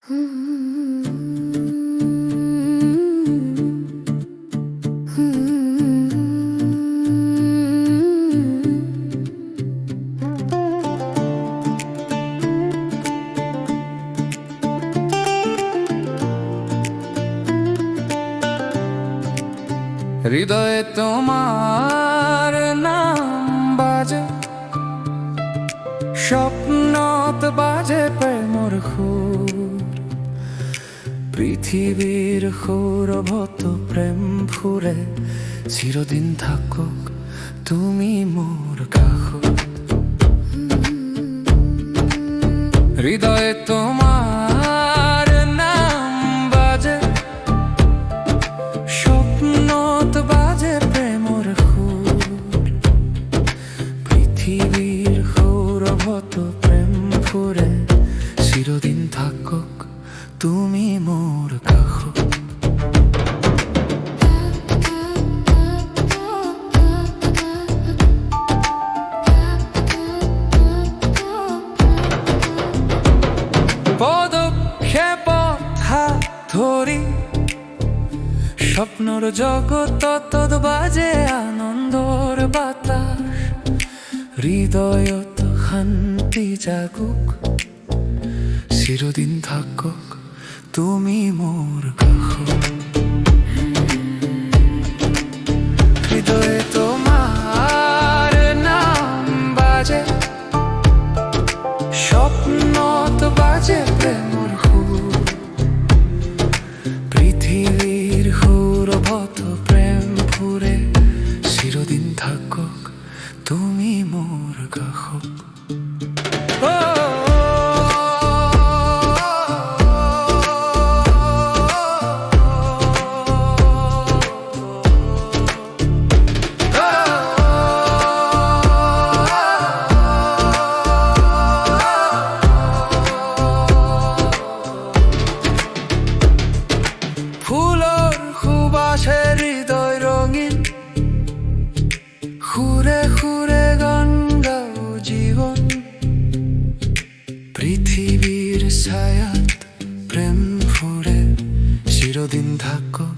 হৃদয়ে তোমার নাম বাজে, স্বপ্নত বাজে প্রেমর সুর। পৃথিবীর সুরভত প্রেম ফুরে, চিরদিন থাকুক তুমি মোর কাষত। হৃদয়ে তোমার নাম বাজে, স্বপ্নত বাজে প্রেমর সুর। পৃথিবীর সৌরভত প্রেম ফুরে, চিরদিন থাকুক তুমি মোর কাষত। পদক্ষেপত হাত ধরি, স্বপ্নর জগত তত বাজে আনন্দর বাতাস। হৃদয়ত শান্তি জাগুক, চিরদিন থাকুক তুমি মোর কাষত। হৃদয়ে তোমার নাম বাজে, স্বপ্নত বাজে প্রেমর সুর। পৃথিবীর সৌরভত প্রেম ফুরে, চিরদিন থাকুক তুমি মোর কাষত। ফুলর সুবাসে হৃদয় রঙিন, সুরে সুরে গান গাও জীবন। পৃথিবীর ছায়াত প্রেম ফুরে, চিরদিন থাকুক